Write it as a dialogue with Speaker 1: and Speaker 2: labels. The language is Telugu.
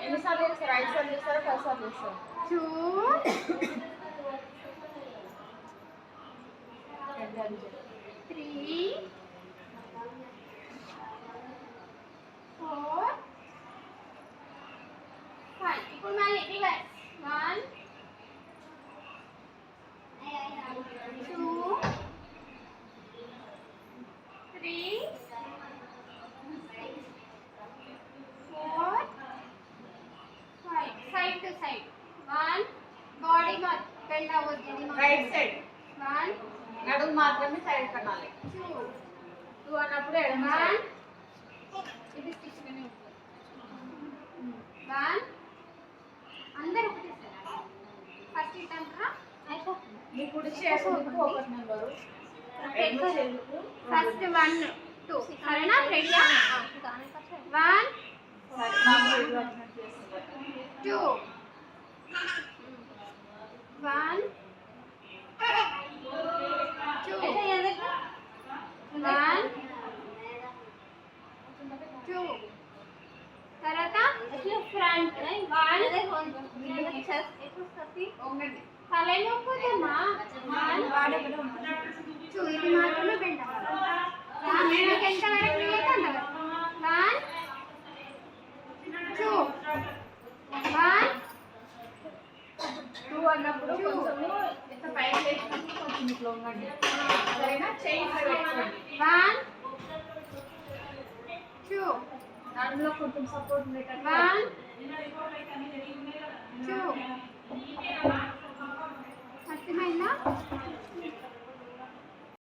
Speaker 1: ఎన్నిసార్లు చేస్తారు? 5 సార్లు చేస్తారా? 10 సార్లు చేస్తారా?
Speaker 2: 2 3 4 5. ఇప్పుడు మళ్ళీ reverse 1 2 3 4 5. Side to side. 1 body bend అవ్వద్దు.
Speaker 1: రైట్ సైడ్
Speaker 2: 1
Speaker 1: నడుము మాత్రమే సైడ్ కనాలి.
Speaker 2: 2
Speaker 1: 2 అన్నప్పుడు ఎడమ
Speaker 2: 1
Speaker 1: సైడ్.
Speaker 2: ఇది స్టిచ్ గానే ఉంటుంది. 1 అందరూ ఒకటేసారా? ఫస్ట్ ఇటంకా
Speaker 1: మీ కుడి చేతులకు ఒకటి నెంబరు, ఎడమ చేతులకు
Speaker 2: ఫస్ట్ 1 2 సరేనా? రెడీయా? 1
Speaker 1: సరే మాకు వీడియో అటెండ్ చేస్తున్నారు.
Speaker 2: 2 1 2 1 2 తర్వాత ఫ్రంట్ 1 తలైపోతుందమ్మా 1 2 ఇది మాత్రమే బెండ్ అవ్వాలి. ఎంత వరకు లేదు అంతవరకు 1 2 1
Speaker 1: 2 అన్నప్పుడు కొంచెం ఎంత పైకి లేచినప్పుడు కొంచెం ఇట్లా ఉండండి. సరేనా? చెయ్యి ఇట్లా పెట్టుకోండి.
Speaker 2: 1 2
Speaker 1: దాంట్లో కొంచెం సపోర్ట్ ఉండేటట్టు
Speaker 2: 1 2 అర్థమైందా?